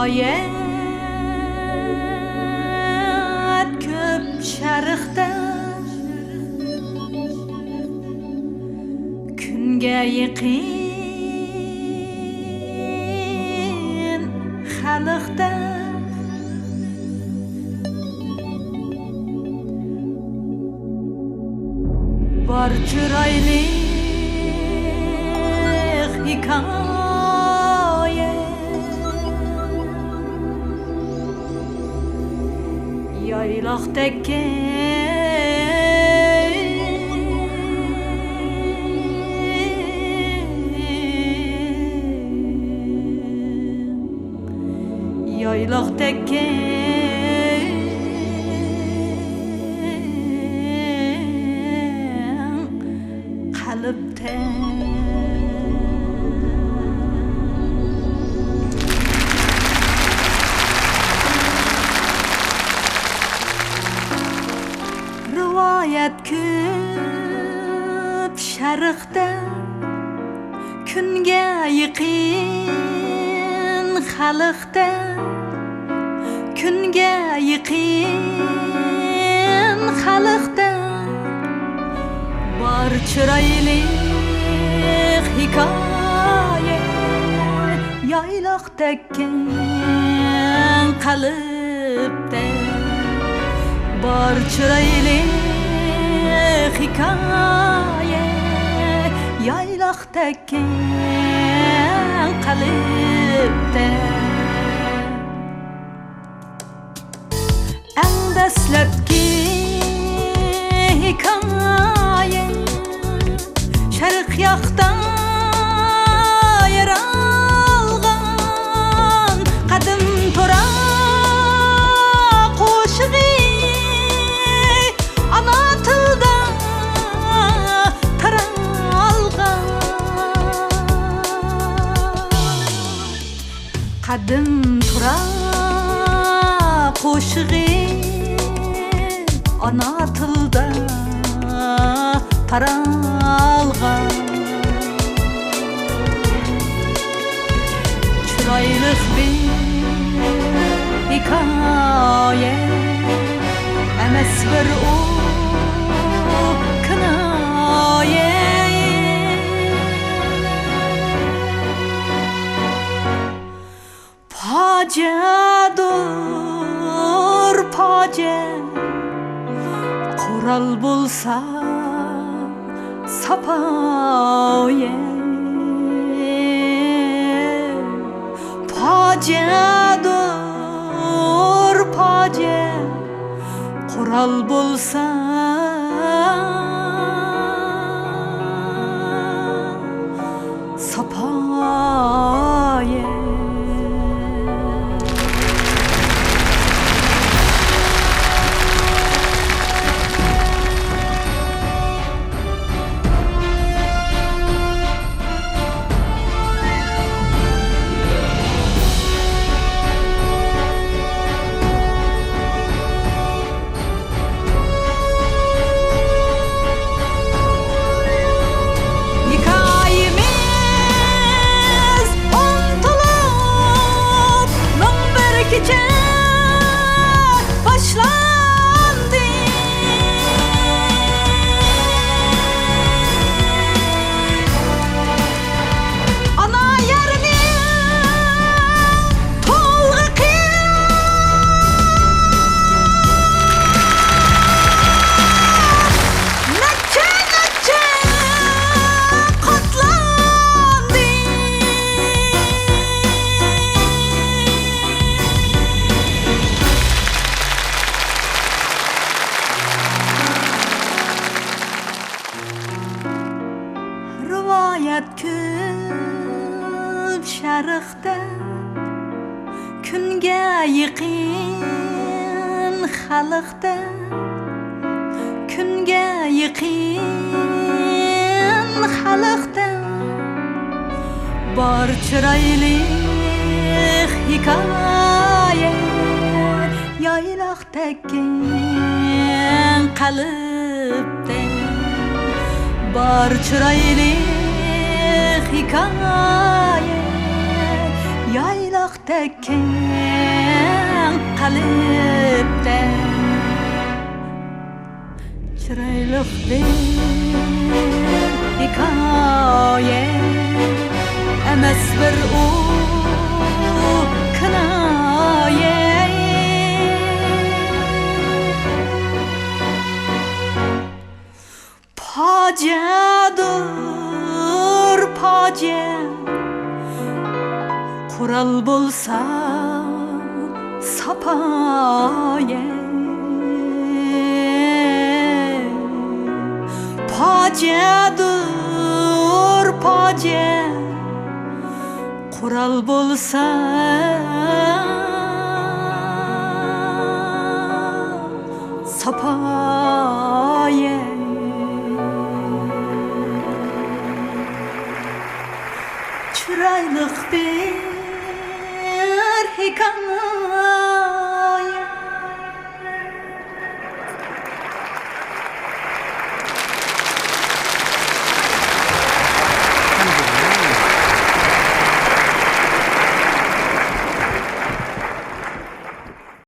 Nihoyat köp şarıqda Kunga yaqin xalqda Bor chirayliq hikoya Yayloqdagi Yayloqdagi qalbda Rivoyat ko'p sharqda kunga yaqin xalqda kunga yaqin xalqda bor chirayliq hikoya yayloqdagi qalbda bor chirayliq hikoya yayloqdagi qalbda Eng dastlabki hikoya Sharq yoqdan yaralgan qadim to'ra qo'shig'i ana tilda taralgan qadim to'ra qo'shig'i ana tilda taralgan Chirayliq bir hikoya emas bir o kinoya Fojiadur fojia Qural bo'lsa sapoya Fojiadur fojia Qural bo'lsa sapoya Rivoyat ko'p sharqda kunga yaqin xalqda kunga yaqin xalqda bor chirayliq hikoya yayloqdagi qalbda bor chirayliq hikoya yayloqda tekken kalipte Chirayliq bir hikaye emes bir kınaye Pacedir pace Kural bulsa sapaye Pacedir pace Kural bulsa sapaye Chirayliq bir hikaye